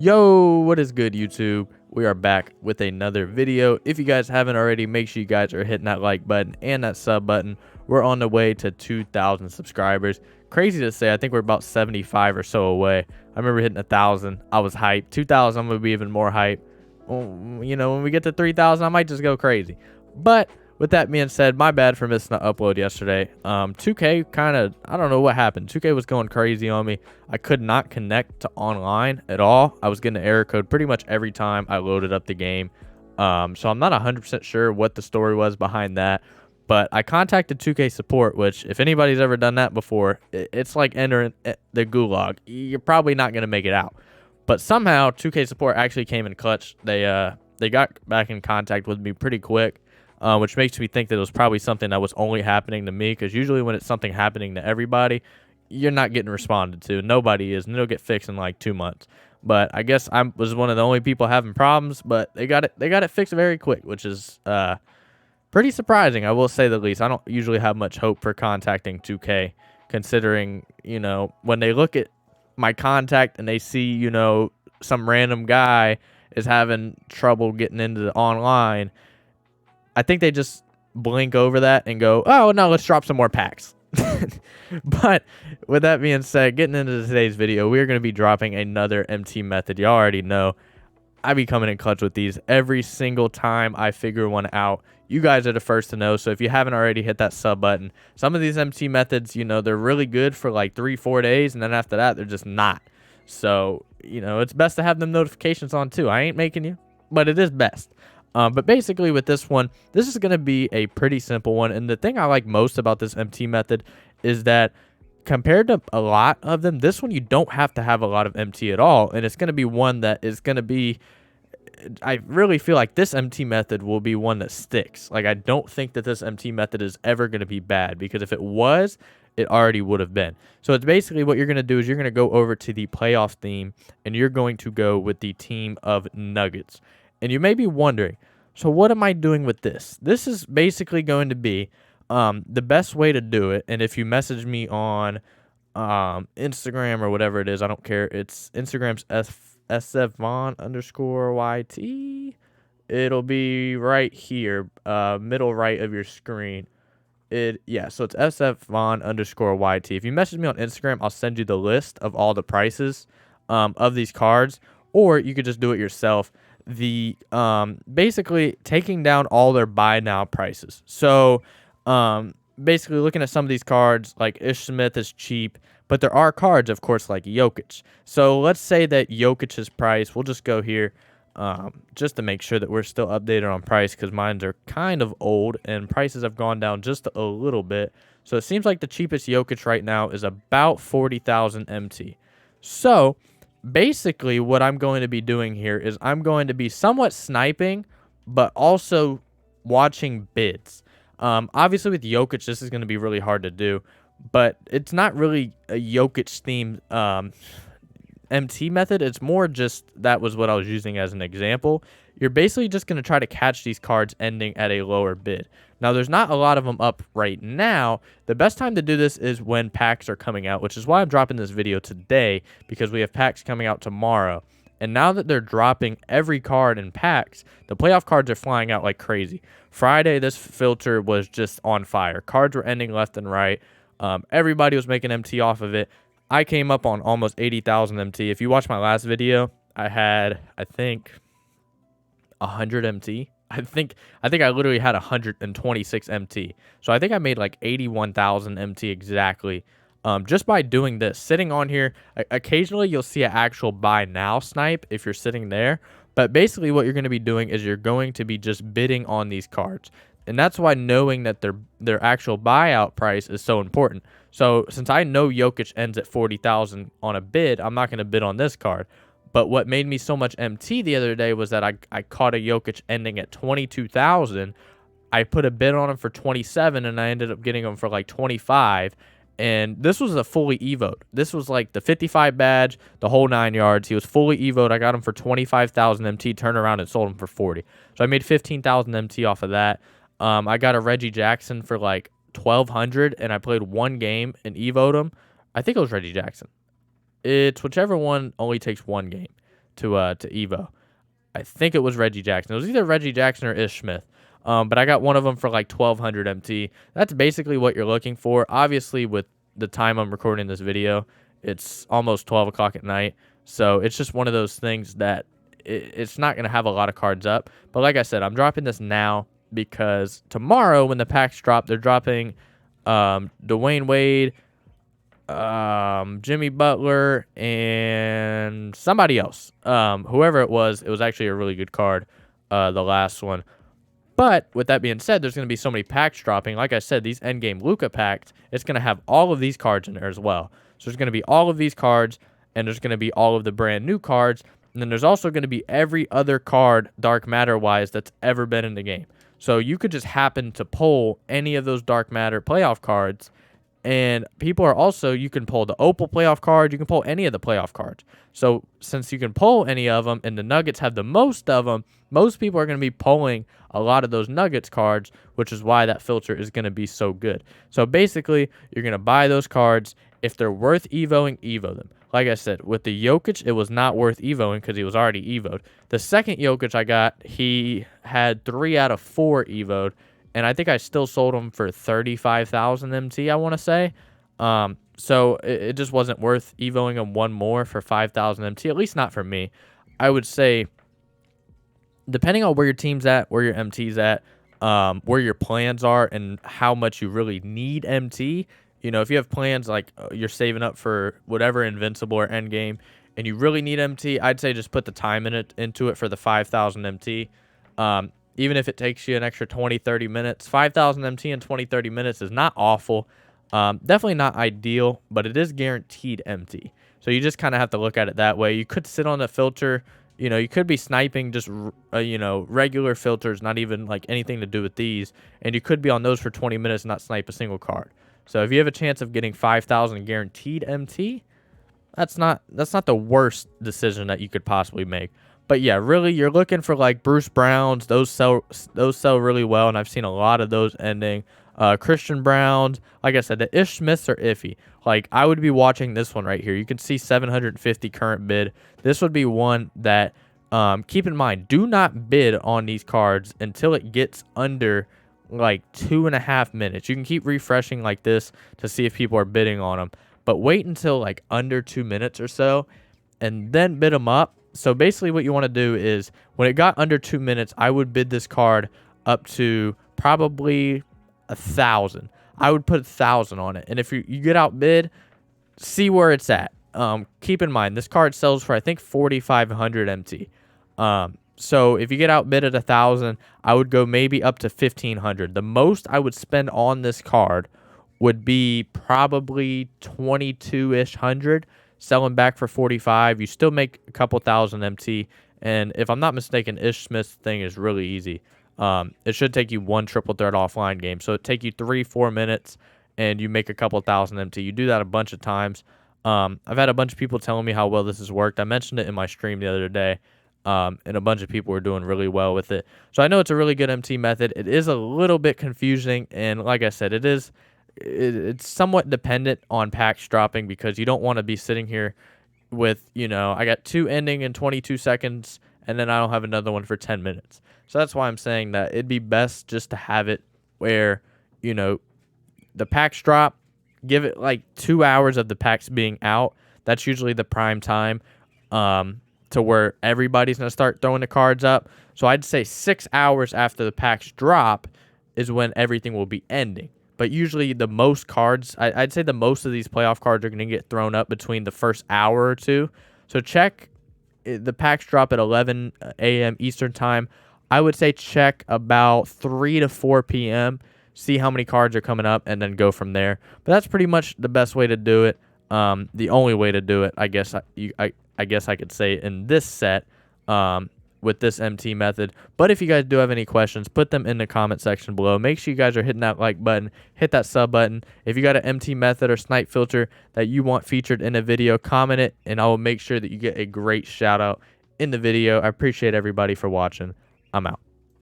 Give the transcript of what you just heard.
Yo, what is good, YouTube? We are back with another video. If you guys haven't already, make sure you guys are hitting that like button and that sub button. We're on the way to 2,000 subscribers. Crazy to say, I think we're about 75 or so away. I remember hitting 1,000. I was hyped. 2,000, I'm going to be even more hyped. Well, you know, when we get to 3,000, I might just go crazy. But with that being said, my bad for missing the upload yesterday. 2K kind of, I don't know what happened. 2K was going crazy on me. I could not connect to online at all. I was getting an error code pretty much every time I loaded up the game. So I'm not 100% sure what the story was behind that. But I contacted 2K support, which if anybody's ever done that before, it's like entering the gulag. You're probably not going to make it out. But somehow 2K support actually came in clutch. They got back in contact with me pretty quick. Which makes me think that it was probably something that was only happening to me, because usually when it's something happening to everybody, you're not getting responded to. Nobody is, and it'll get fixed in like 2 months. But I guess I was one of the only people having problems, but they got it fixed very quick, which is pretty surprising, I will say the least. I don't usually have much hope for contacting 2K, considering, you know, when they look at my contact and they see, you know, some random guy is having trouble getting into the online, I think they just blink over that and go, oh, no, let's drop some more packs. But with that being said, getting into today's video, we're going to be dropping another MT method. You already know I be coming in clutch with these every single time I figure one out. You guys are the first to know, so if you haven't already, hit that sub button. Some of these MT methods, you know, they're really good for like 3-4 days, and then after that, they're just not. So, you know, it's best to have them notifications on too. I ain't making you, but it is best. But basically with this one, this is going to be a pretty simple one. And the thing I like most about this MT method is that compared to a lot of them, this one you don't have to have a lot of MT at all. And it's going to be one that is going to be, I really feel like this MT method will be one that sticks. Like, I don't think that this MT method is ever going to be bad, because if it was, it already would have been. So it's basically what you're going to do is you're going to go over to the playoff theme, and you're going to go with the team of Nuggets. And you may be wondering, so what am I doing with this? This is basically going to be the best way to do it. And if you message me on Instagram or whatever it is, I don't care. It's Instagram's sfvon_yt. It'll be right here, middle right of your screen. So it's sfvon_yt. If you message me on Instagram, I'll send you the list of all the prices of these cards, or you could just do it yourself. The basically taking down all their buy now prices. So basically looking at some of these cards, like Ish Smith is cheap, but there are cards, of course, like Jokic. So let's say that Jokic's price, we'll just go here just to make sure that we're still updated on price, because mine are kind of old and prices have gone down just a little bit. So it seems like the cheapest Jokic right now is about 40,000 MT. So basically what I'm going to be doing here is I'm going to be somewhat sniping, but also watching bids. Obviously with Jokic, this is going to be really hard to do, but it's not really a Jokic themed MT method. It's more just that was what I was using as an example. You're basically just going to try to catch these cards ending at a lower bid. Now, there's not a lot of them up right now. The best time to do this is when packs are coming out, which is why I'm dropping this video today, because we have packs coming out tomorrow. And now that they're dropping every card in packs, the playoff cards are flying out like crazy. Friday, this filter was just on fire. Cards were ending left and right. Everybody was making MT off of it. I came up on almost 80,000 MT. If you watch my last video, I had, I think, 100 MT. I think I literally had 126 MT. So I think I made like 81,000 MT exactly. Just by doing this, sitting on here. Occasionally you'll see an actual buy now snipe if you're sitting there. But basically what you're going to be doing is you're going to be just bidding on these cards. And that's why knowing that their actual buyout price is so important. So since I know Jokic ends at 40,000 on a bid, I'm not going to bid on this card. But what made me so much MT the other day was that I caught a Jokic ending at 22,000. I put a bid on him for 27, and I ended up getting him for like 25. And this was a fully evoed. This was like the 55 badge, the whole 9 yards. He was fully evoed. I got him for 25,000 MT, turned around and sold him for 40. So I made 15,000 MT off of that. I got a Reggie Jackson for like 1,200, and I played one game and evoed him. I think it was Reggie Jackson. It's whichever one only takes one game to Evo. I think it was Reggie Jackson. It was either Reggie Jackson or Ish Smith. But I got one of them for like 1200 MT. That's basically what you're looking for. Obviously, with the time I'm recording this video, it's almost 12 o'clock at night. So it's just one of those things that it's not going to have a lot of cards up. But like I said, I'm dropping this now because tomorrow when the packs drop, they're dropping Dwayne Wade, Jimmy Butler, and somebody else. Whoever it was actually a really good card, the last one. But with that being said, there's going to be so many packs dropping. Like I said, these endgame Luka packs, it's going to have all of these cards in there as well. So there's going to be all of these cards, and there's going to be all of the brand new cards. And then there's also going to be every other card, Dark Matter-wise, that's ever been in the game. So you could just happen to pull any of those Dark Matter playoff cards. And people are also, you can pull the Opal playoff card. You can pull any of the playoff cards. So since you can pull any of them and the Nuggets have the most of them, most people are going to be pulling a lot of those Nuggets cards, which is why that filter is going to be so good. So basically, you're going to buy those cards. If they're worth evoing, evo them. Like I said, with the Jokic, it was not worth evoing because he was already evoed. The second Jokic I got, he had 3 out of 4 evoed. And I think I still sold them for 35,000 MT, I want to say. So it just wasn't worth evoing them one more for 5,000 MT, at least not for me. I would say, depending on where your team's at, where your MT's at, where your plans are, and how much you really need MT. You know, if you have plans like you're saving up for whatever Invincible or Endgame, and you really need MT, I'd say just put the time into it for the 5,000 MT. Even if it takes you an extra 20, 30 minutes, 5,000 MT in 20, 30 minutes is not awful. Definitely not ideal, but it is guaranteed MT. So you just kind of have to look at it that way. You could sit on the filter. You know, you could be sniping just, regular filters, not even like anything to do with these. And you could be on those for 20 minutes and not snipe a single card. So if you have a chance of getting 5,000 guaranteed MT, that's not the worst decision that you could possibly make. But yeah, really, you're looking for like Bruce Browns. Those sell really well, and I've seen a lot of those ending. Christian Browns, like I said, the Ish Smiths are iffy. Like I would be watching this one right here. You can see 750 current bid. This would be one that keep in mind. Do not bid on these cards until it gets under like 2.5 minutes. You can keep refreshing like this to see if people are bidding on them, but wait until like under 2 minutes or so, and then bid them up. So basically what you want to do is when it got under 2 minutes, I would bid this card up to probably 1,000. I would put 1,000 on it. And if you get outbid, see where it's at. Keep in mind, this card sells for, I think, 4,500 MT. So if you get outbid at 1,000, I would go maybe up to 1,500. The most I would spend on this card would be probably 22-ish hundred. Selling back for 45, you still make a couple thousand MT. And if I'm not mistaken, Ish Smith's thing is really easy. It should take you 1 triple threat offline game. So it take you 3-4 minutes, and you make a couple thousand MT. You do that a bunch of times. I've had a bunch of people telling me how well this has worked. I mentioned it in my stream the other day, and a bunch of people were doing really well with it. So I know it's a really good MT method. It is a little bit confusing, and like I said, it's somewhat dependent on packs dropping because you don't want to be sitting here with, I got 2 ending in 22 seconds and then I don't have another one for 10 minutes. So that's why I'm saying that it'd be best just to have it where, the packs drop, give it like 2 hours of the packs being out. That's usually the prime time to where everybody's going to start throwing the cards up. So I'd say 6 hours after the packs drop is when everything will be ending. But usually the most cards, I'd say the most of these playoff cards are going to get thrown up between the first hour or two. So check, the packs drop at 11 a.m. Eastern time. I would say check about 3 to 4 p.m., see how many cards are coming up, and then go from there. But that's pretty much the best way to do it. The only way to do it, I guess I could say in this set, with this MT method. But if you guys do have any questions, put them in the comment section below. Make sure you guys are hitting that like button, hit that sub button. If you got an MT method or snipe filter that you want featured in a video, comment it, and I will make sure that you get a great shout out in the video. I appreciate everybody for watching. I'm out.